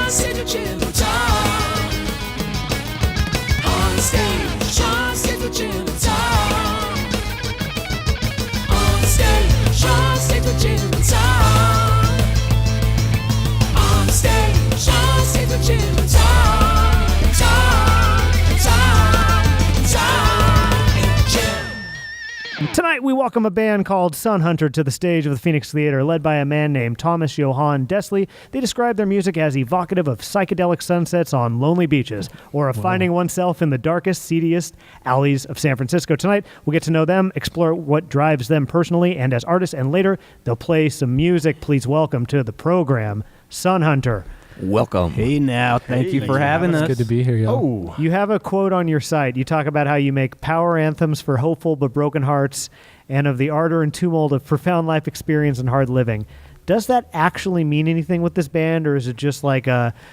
Onstage, Tonight, we welcome a band called SunHunter to the stage of the Phoenix Theater, led by a man named Thomas Johann Desley. They describe their music as evocative of psychedelic sunsets on lonely beaches, or of finding oneself in the darkest, seediest alleys of San Francisco. Tonight, we'll get to know them, explore what drives them personally and as artists, and later, they'll play some music. Please welcome to the program, SunHunter. Welcome. Hey now, thank you for having us. It's good to be here, y'all. You have a quote on your site. You talk about how you make power anthems for hopeful but broken hearts and of the ardor and tumult of profound life experience and hard living. Does that actually mean anything with this band, or is it just like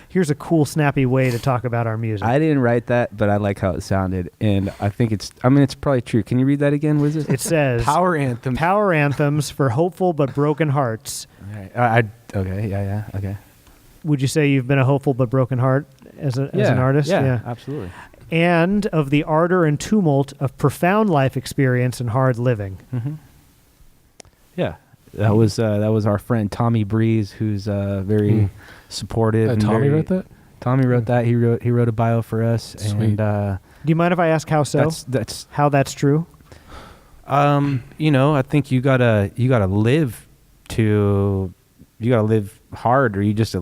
here's a cool, snappy way to talk about our music? I didn't write that, but I like how it sounded, and I think it's probably true. Can you read that again, Wizard? It says Power anthem. Power anthems for hopeful but broken hearts. Okay, okay. Would you say you've been a hopeful but broken heart as an artist? Yeah, absolutely. And of the ardor and tumult of profound life experience and hard living. Mm-hmm. Yeah, that was our friend Tommy Breeze, who's very supportive. And Tommy wrote that? Tommy wrote that. He wrote a bio for us. Sweet. And do you mind if I ask how so? That's how that's true. I think you gotta live hard, or you just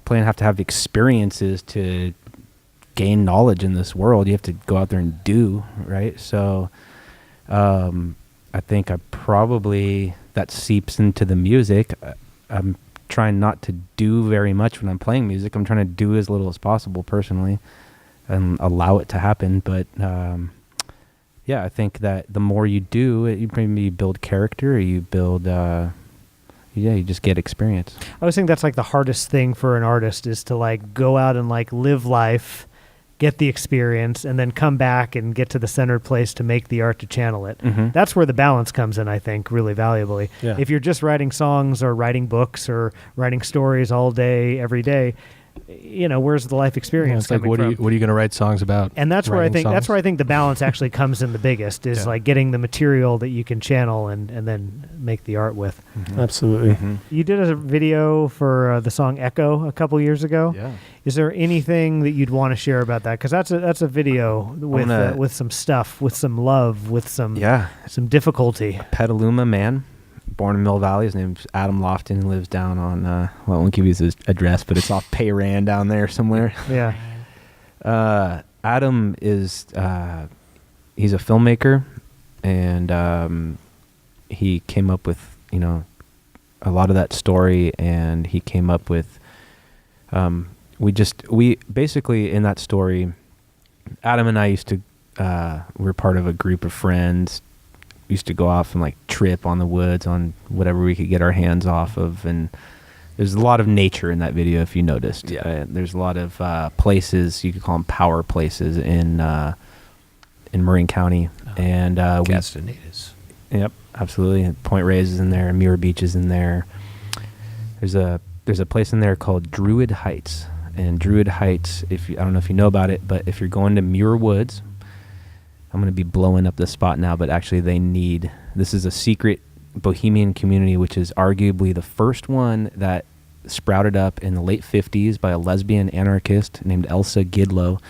plain have to have experiences to gain knowledge in this world. You have to go out there and do, right? So I think that seeps into the music. I'm trying not to do very much when I'm playing music. I'm trying to do as little as possible personally and allow it to happen. But I think that the more you do, you maybe build character, or you build you just get experience. I always think that's like the hardest thing for an artist, is to like go out and like live life, get the experience, and then come back and get to the centered place to make the art, to channel it. Mm-hmm. That's where the balance comes in, I think, really valuably. Yeah. If you're just writing songs or writing books or writing stories all day, every day, where's the life experience it's like, coming from? what are you going to write songs about? And that's where I think the balance actually comes in the biggest, is like getting the material that you can channel and then make the art with. Mm-hmm. Absolutely. Mm-hmm. You did a video for the song Echo a couple years ago. Yeah. Is there anything that you'd want to share about that? Because that's a video with some stuff, with some love, with some difficulty. Petaluma man, born in Mill Valley. His name's Adam Lofton. He lives down on, I won't give you his address, but it's off Payran down there somewhere. Yeah. Adam is, he's a filmmaker, and he came up with, a lot of that story, and he came up with, we basically, in that story, Adam and I used to, we're part of a group of friends, used to go off and like trip on the woods on whatever we could get our hands off of, and there's a lot of nature in that video, if you noticed. There's a lot of places, you could call them power places, in Marin County, and Castanedas. Yep, absolutely. And Point Reyes is in there, Muir Beach is in there. There's a place in there called Druid Heights, and Druid Heights, I don't know if you know about it, but if you're going to Muir Woods, I'm going to be blowing up the spot now, but actually this is a secret bohemian community, which is arguably the first one that sprouted up in the late 50s by a lesbian anarchist named Elsa Gidlow,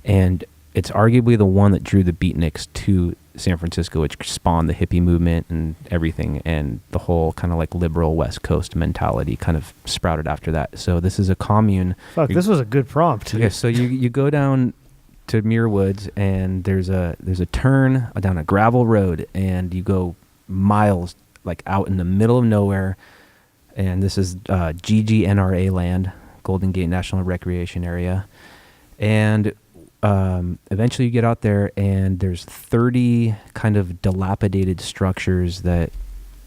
and it's arguably the one that drew the beatniks to San Francisco, which spawned the hippie movement and everything, and the whole kind of like liberal West Coast mentality kind of sprouted after that. So this is a commune. Fuck, this was a good prompt. Yeah, so you go down to Muir Woods, and there's a turn down a gravel road, and you go miles like out in the middle of nowhere, and this is GGNRA land, Golden Gate National Recreation Area, and eventually you get out there, and there's 30 kind of dilapidated structures that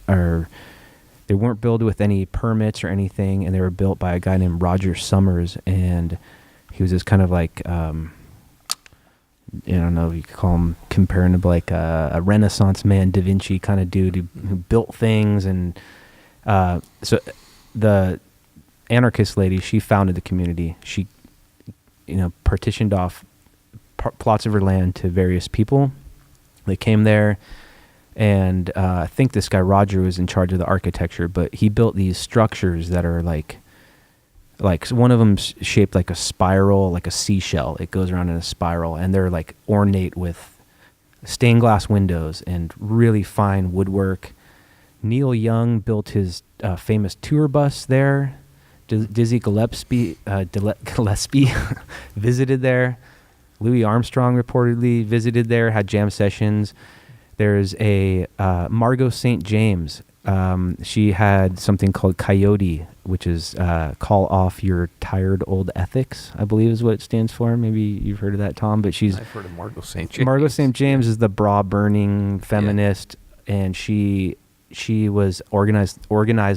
they weren't built with any permits or anything, and they were built by a guy named Roger Summers, and he was this kind of like I don't know if you could call him, comparing to like a Renaissance man, Da Vinci kind of dude who built things. And so anarchist lady, she founded the community. She, partitioned off plots of her land to various people. They came there, and I think this guy Roger was in charge of the architecture, but he built these structures that are like one of them's shaped like a spiral, like a seashell. It goes around in a spiral, and they're like ornate with stained glass windows and really fine woodwork. Neil Young built his famous tour bus there. Dizzy Gillespie visited there. Louis Armstrong reportedly visited there, had jam sessions. There's a Margot St. James. She had something called Coyote, which is call off your tired old ethics, I believe is what it stands for. Maybe you've heard of that, Tom, but I've heard of Margot St. James. Margot St. James is the bra-burning feminist, and she was organized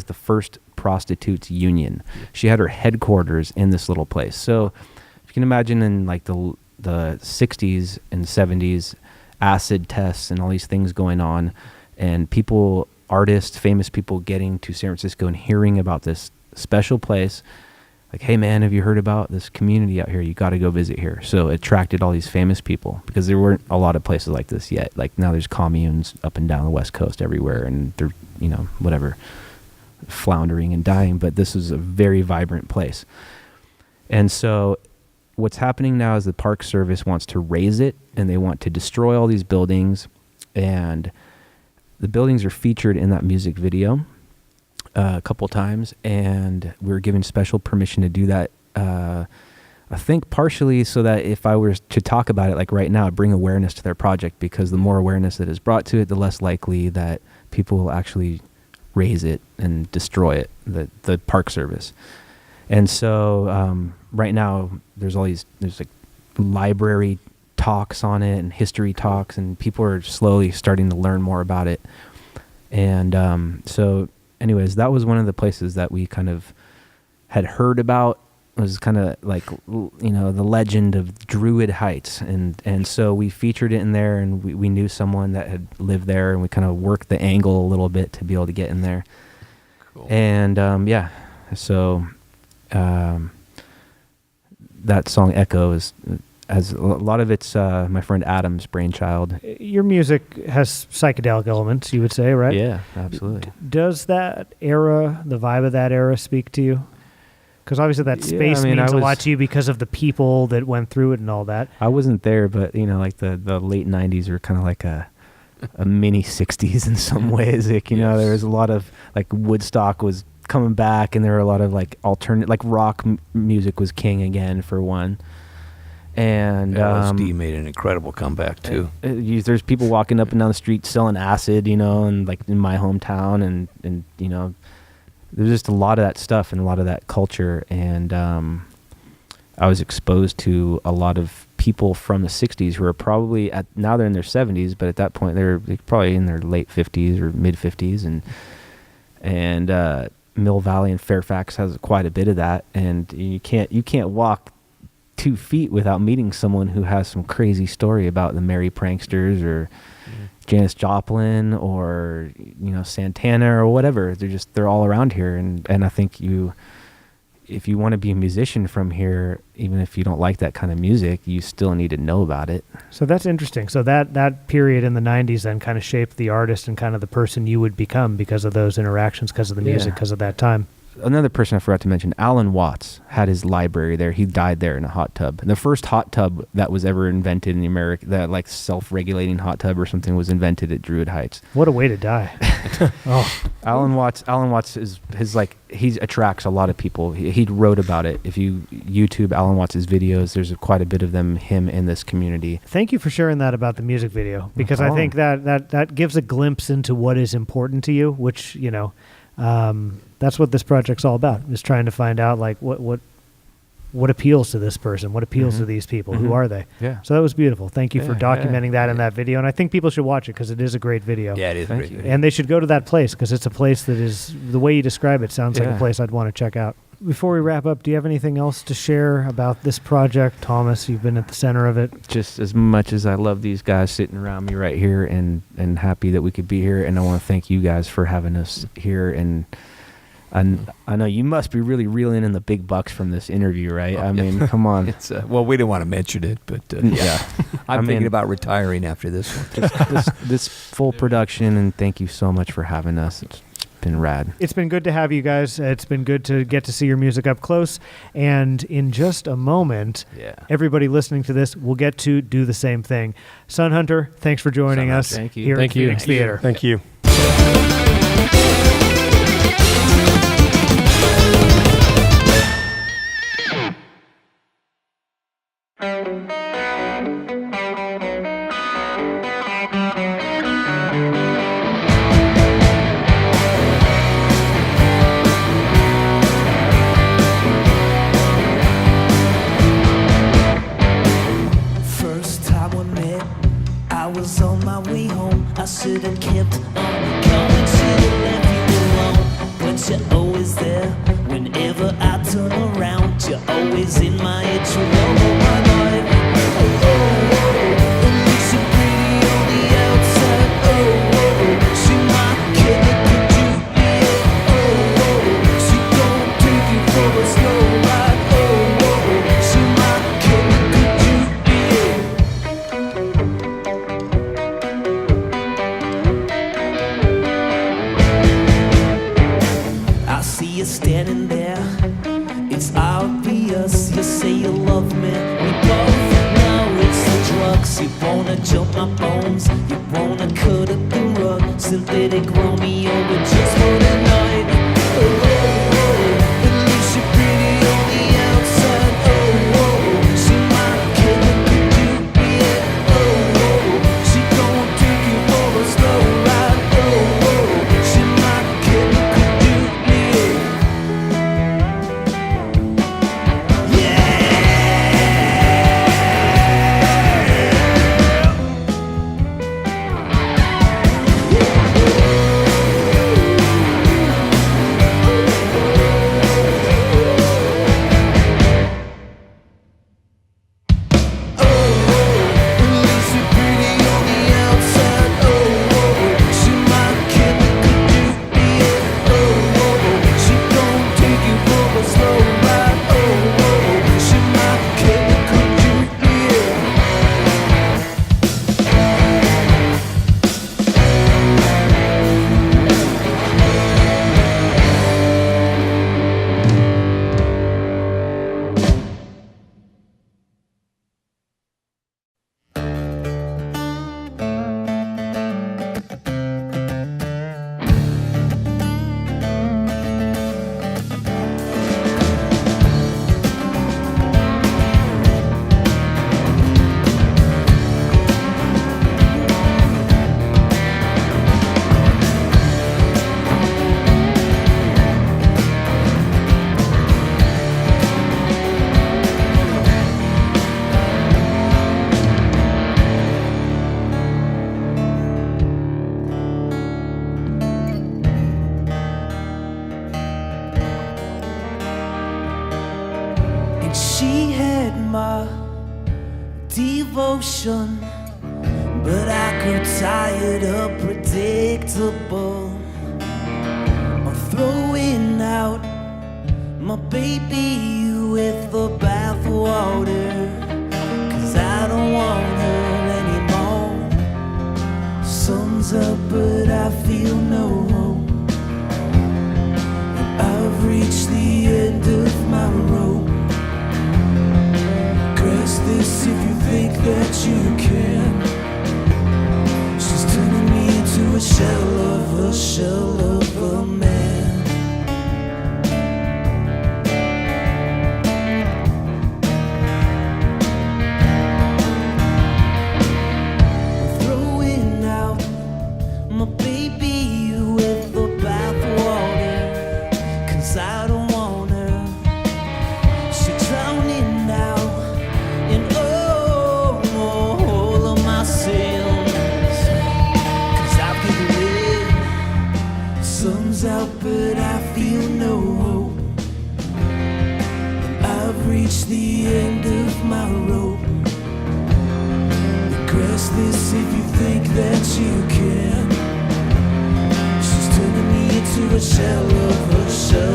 the first prostitutes union. She had her headquarters in this little place. So if you can imagine in like the 60s and 70s, acid tests and all these things going on, and people, artists, famous people getting to San Francisco and hearing about this special place, like, hey man, have you heard about this community out here? You got to go visit here. So it attracted all these famous people because there weren't a lot of places like this yet. Like now there's communes up and down the West Coast everywhere, and they're, whatever, floundering and dying, but this is a very vibrant place. And so what's happening now is the Park Service wants to raise it, and they want to destroy all these buildings, and the buildings are featured in that music video a couple times, and we were given special permission to do that. I think partially so that if I were to talk about it like right now, it'd bring awareness to their project, because the more awareness that is brought to it, the less likely that people will actually raise it and destroy it, the Park Service. And so right now there's like library talks on it and history talks, and people are slowly starting to learn more about it. And so anyways, that was one of the places that we kind of had heard about. It was kind of like, the legend of Druid Heights. And so we featured it in there, and we knew someone that had lived there, and we kind of worked the angle a little bit to be able to get in there. Cool. And so that song Echo has a lot of it's my friend Adam's brainchild. Your music has psychedelic elements, you would say, right? Yeah, absolutely. Does that era, the vibe of that era, speak to you? Because obviously that space means a lot to you because of the people that went through it and all that. I wasn't there, but like the late 90s were kind of like a mini 60s in some ways. Like, there was a lot of like Woodstock was coming back, and there were a lot of like alternate, like rock music was king again for one. And LSD made an incredible comeback too. There's people walking up and down the street selling acid, and like in my hometown, and there's just a lot of that stuff and a lot of that culture. And I was exposed to a lot of people from the 60s who are probably now they're in their 70s, but at that point they're probably in their late 50s or mid 50s, and Mill Valley and Fairfax has quite a bit of that. And you can't walk 2 feet without meeting someone who has some crazy story about the Merry Pranksters or Janis Joplin or Santana or whatever. They're all around here, and I think if you want to be a musician from here, even if you don't like that kind of music, you still need to know about it. So that's interesting. So that period in the 90s then kind of shaped the artist and kind of the person you would become because of those interactions, because of the music, because of that time. Another person I forgot to mention, Alan Watts, had his library there. He died there in a hot tub. And the first hot tub that was ever invented in America, that like self-regulating hot tub or something, was invented at Druid Heights. What a way to die. Alan Watts is he attracts a lot of people. He wrote about it. If you YouTube Alan Watts' videos, there's quite a bit of him in this community. Thank you for sharing that about the music video, because I think that gives a glimpse into what is important to you, which, that's what this project's all about, is trying to find out like what appeals to this person, what appeals to these people, who are they? Yeah. So that was beautiful. Thank you for documenting that in that video, and I think people should watch it because it is a great video. Yeah, it is a great video. And they should go to that place because it's a place that is, the way you describe it sounds like a place I'd want to check out. Before we wrap up, do you have anything else to share about this project, Thomas? You've been at the center of it. Just as much as I love these guys sitting around me right here, and happy that we could be here, and I want to thank you guys for having us here. And I know you must be really reeling in the big bucks from this interview, right? I mean, come on. It's well, we didn't want to mention it, but Yeah. I'm I thinking mean- about retiring after this one. this full production, and thank you so much for having us. It's been rad. It's been good to have you guys. It's been good to get to see your music up close. And in just a moment, Yeah. everybody listening to this will get to do the same thing. SunHunter, thanks for joining SunHunter, us thank you. here Thank at you. Phoenix Theater. Thank you. First time we met, I was on my way home. I should have kept on going, should have left you alone. But you're always there whenever I turn around. You're always in my head, you know my life. Oh, oh, oh, it looks so pretty on the outside. Oh, oh, oh, she might kill it, could you be it? Oh, oh, she gon' take you for a slow ride. Oh, oh, she might kill it, could you be it? I see you standing there. It's obvious. You say you love me. We both know it's the drugs. You wanna jump my bones. You wanna cut up the rug. Synthetic Romeo, but just for the night. Oh, oh, oh. It looks so pretty on the outside. Oh, oh. She might kill it. Could you be it? Oh, oh. She gon' take you for a slow ride. Oh, oh. She might kill it. Could you be it? And she had my devotion, but I grew tired of predictable. I'm throwing out my baby with the bathwater, 'cause I don't want her anymore. Sun's up, but I feel no hope. And I've reached the end of my rope. Grasp this if you think that you can. She's turning me into a shell of a man. Throwing out my baby with the bathwater, 'cause I don't want her. She's drowning now in all of my sins, 'cause I've given in. Sun's out, but I feel no hope. And I've reached the end of my rope. Grasp this if you think that you can. She's turning me into a shell of a shell.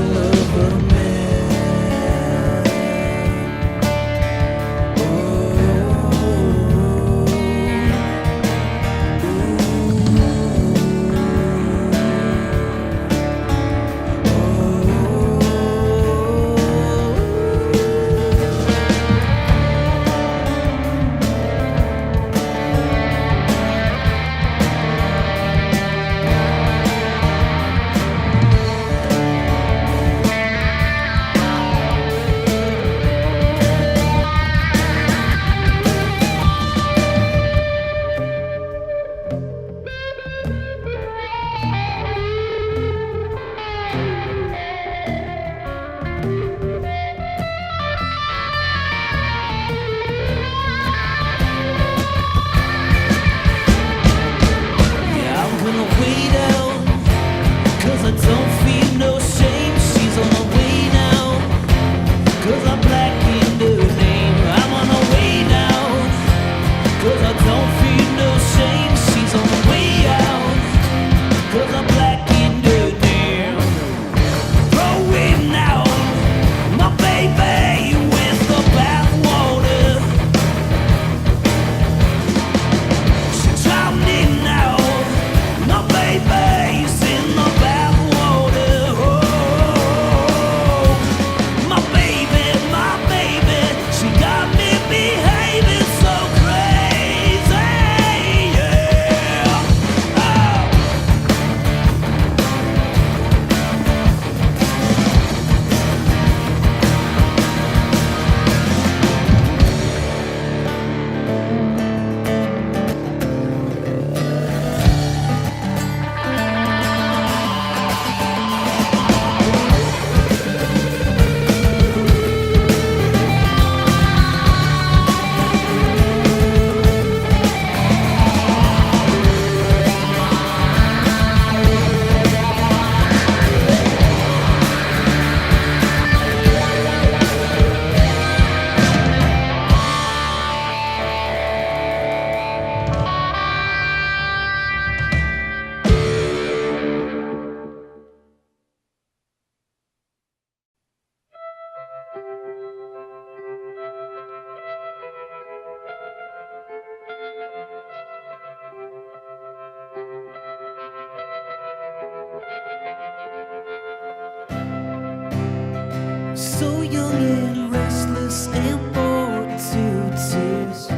So young and restless and bored to tears,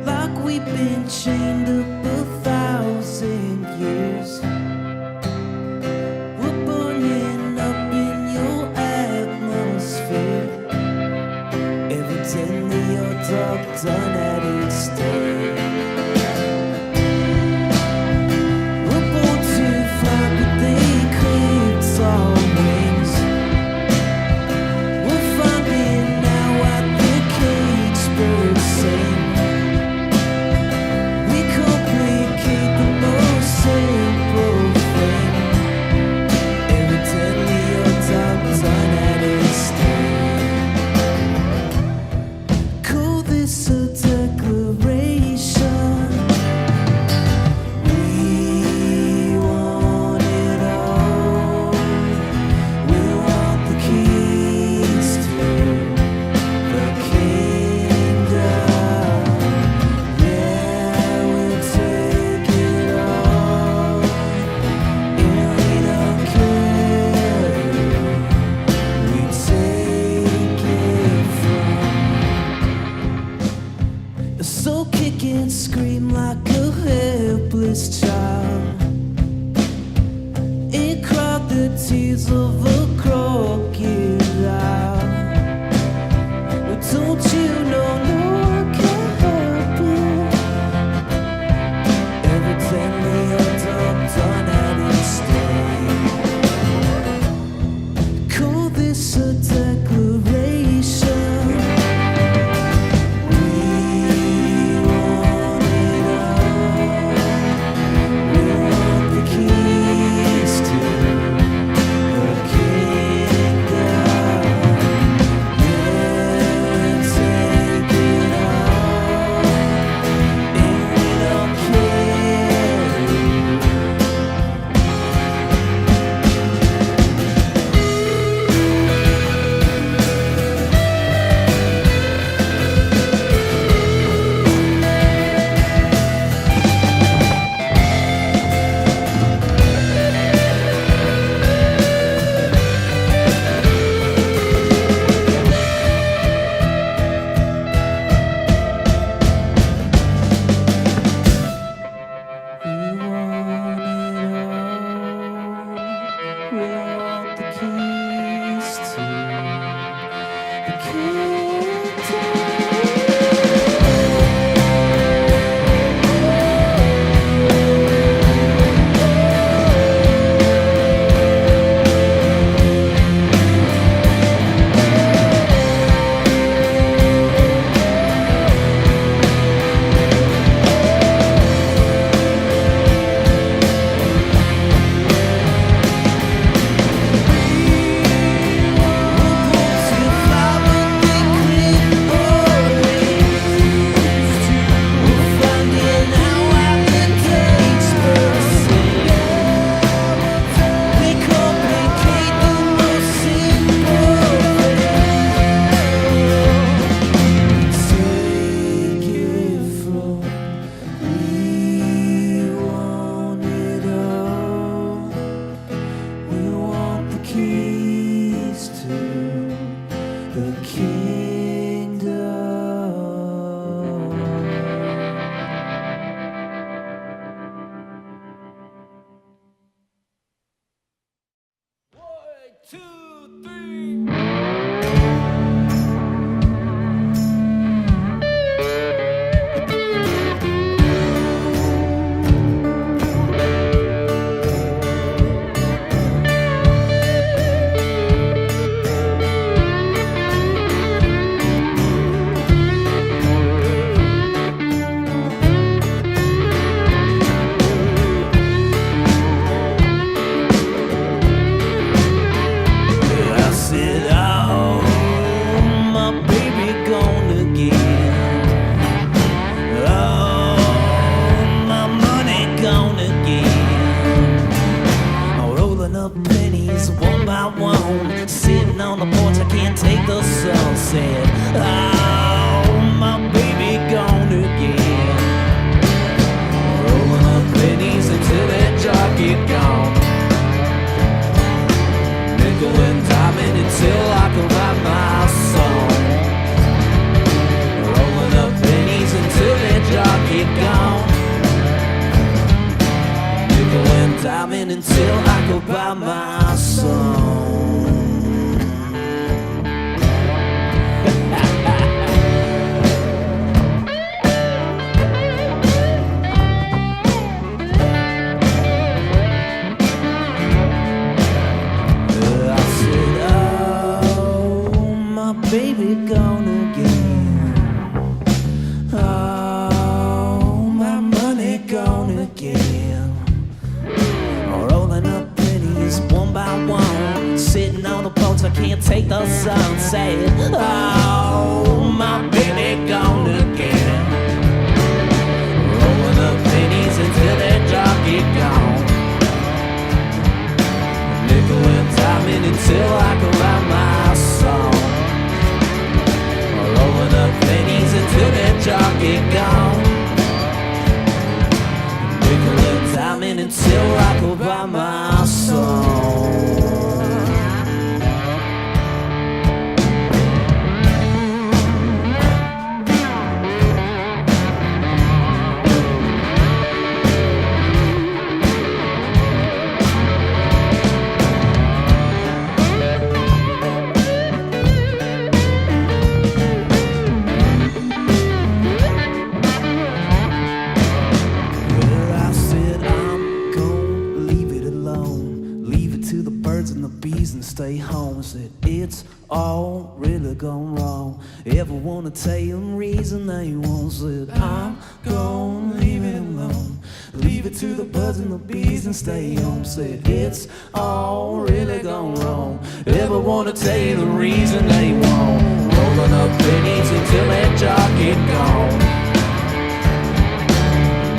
like we've been chained up 1,000 years. We're burning up in your atmosphere. Evidently your dog done had its day. We're born to fly, but they clipped our wings. We're finding now what the cage birds sing. We complicate the most simple thing. Evidently your dog done had its day. Call this a declaration. We want it all. We want the keys to the kingdom. Yeah, we'll take it all. And we don't care. We take it from. So kick and scream like a helpless child, and cry the tears of a crocodile. But don't you know no one can help it? Evidently your dog done had its day. Call this a declaration. We want it all. We want the keys to the kingdom. Yeah, take it all, and we don't care. We want it all. We want the keys to the sunset. Oh, my baby gone again. Rolling up pennies until that jockey gone. Nickel and diamond baby gone again. Oh, my money gone again. Rolling up pennies one by one, sitting on the porch, I can't take the sunset. Oh, my baby gone again. Rolling up pennies until that job get gone. Nickel and diamond until I can write my song. Rolling up pennies until that job get gone. Nickel and diamond until I can write my song. Stay home, said it's all really gone wrong. Ever wanna tell them reason they won't, said I'm gonna leave it alone. Leave it to the birds and the bees and stay home, said it's all really gone wrong. Ever wanna tell you the reason they won't. Rolling up pennies until that job get gone.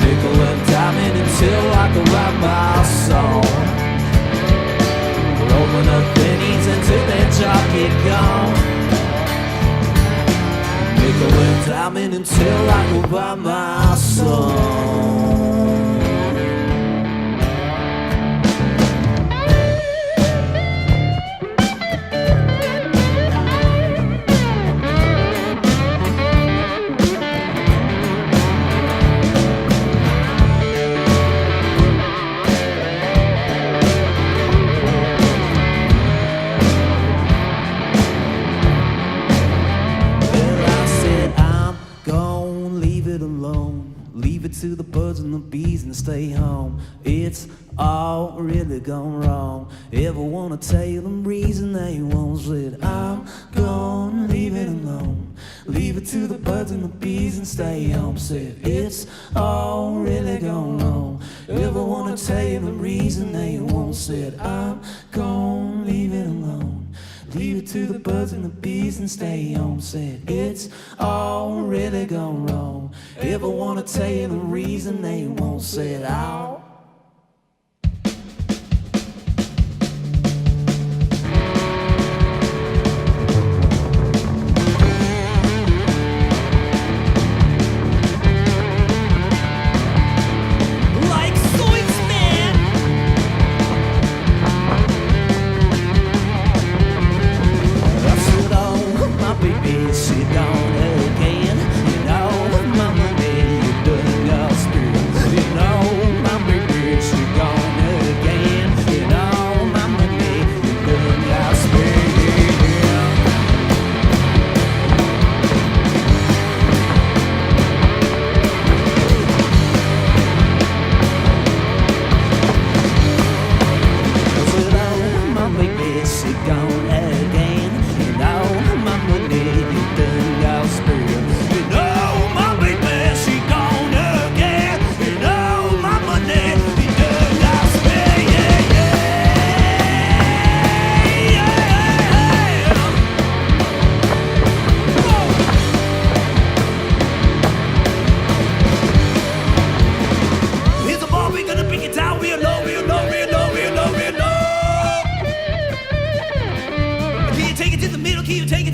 Nickel and diamond until I can write my song. Rolling up pennies until that job get gone. Nickel and diamond until I can buy my song. To the birds and the bees and stay home. It's all really gone wrong. Ever wanna tell them reason they won't, said I'm gonna leave it alone. Leave it to the birds and the bees and stay home, said it's all really gone wrong. Ever wanna tell you the reason they won't, said I'm gonna leave it alone. Leave it to the birds and the bees and stay home, said it's all really gone wrong. Ever wanna tell you the reason they won't, said I'll. Keep taking